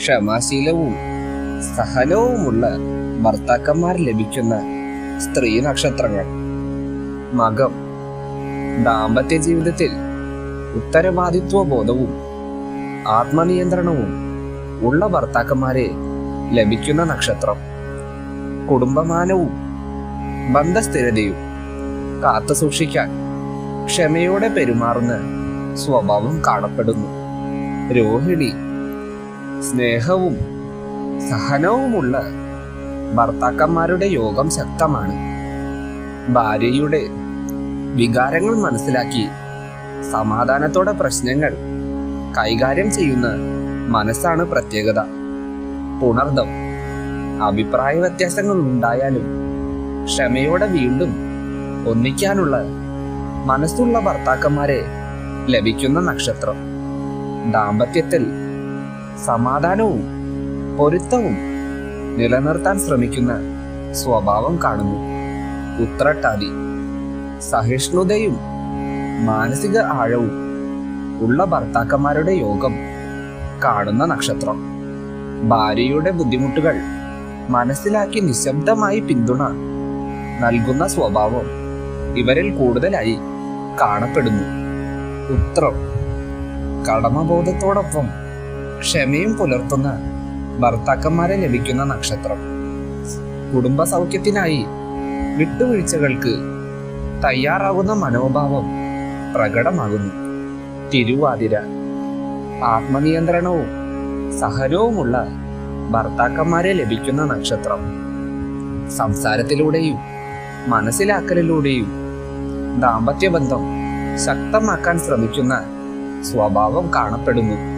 ക്ഷമാശീലവും സഹനവുമുള്ള ഭർത്താക്കന്മാർ ലഭിക്കുന്ന സ്ത്രീ നക്ഷത്രങ്ങൾ. മകം, ദാമ്പത്യ ജീവിതത്തിൽ ഉത്തരവാദിത്വ ബോധവും ആത്മനിയന്ത്രണവും ഉള്ള ഭർത്താക്കന്മാരെ ലഭിക്കുന്ന നക്ഷത്രം. കുടുംബമാനവും ബന്ധസ്ഥിരതയും കാത്തു സൂക്ഷിക്കാൻ ക്ഷമയോടെ പെരുമാറുന്ന സ്വഭാവം കാണപ്പെടുന്നു. രോഹിണി, സ്നേഹവും സഹനവുമുള്ള ഭർത്താക്കന്മാരുടെ യോഗം ശക്തമാണ്. ഭാര്യയുടെ വികാരങ്ങൾ മനസ്സിലാക്കി സമാധാനത്തോടെ പ്രശ്നങ്ങൾ കൈകാര്യം ചെയ്യുന്ന മനസ്സാണ് പ്രത്യേകത. പുണർദം, അഭിപ്രായ വ്യത്യാസങ്ങൾ ഉണ്ടായാലും ക്ഷമയോടെ വീണ്ടും ഒന്നിക്കാനുള്ള മനസ്സുള്ള ഭർത്താക്കന്മാരെ ലഭിക്കുന്ന നക്ഷത്രം. ദാമ്പത്യത്തിൽ സമാധാനവും പൊരുത്തവും നിലനിർത്താൻ ശ്രമിക്കുന്ന സ്വഭാവം കാണുന്നു. ഉത്രട്ടാതി, സഹിഷ്ണുതയും മാനസിക ആഴവും ഉള്ള ഭർത്താക്കന്മാരുടെ യോഗം കാണുന്ന നക്ഷത്രം. ഭാര്യയുടെ ബുദ്ധിമുട്ടുകൾ മനസ്സിലാക്കി നിശബ്ദമായി പിന്തുണ നൽകുന്ന സ്വഭാവം ഇവരിൽ കൂടുതലായി കാണപ്പെടുന്നു. ഉത്രം, കടമബോധത്തോടൊപ്പം ക്ഷമയും പുലർത്തുന്ന ഭർത്താക്കന്മാരെ ലഭിക്കുന്ന നക്ഷത്രം. കുടുംബ സൗഖ്യത്തിനായി വിട്ടുവീഴ്ചകൾക്ക് തയ്യാറാകുന്ന മനോഭാവം പ്രകടമാകുന്നു. തിരുവാതിര, ആത്മനിയന്ത്രണവും സഹനവുമുള്ള ഭർത്താക്കന്മാരെ ലഭിക്കുന്ന നക്ഷത്രം. സംസാരത്തിലൂടെയും മനസ്സിലാക്കലിലൂടെയും ദാമ്പത്യബന്ധം ശക്തമാക്കാൻ ശ്രമിക്കുന്ന സ്വഭാവം കാണപ്പെടുന്നു.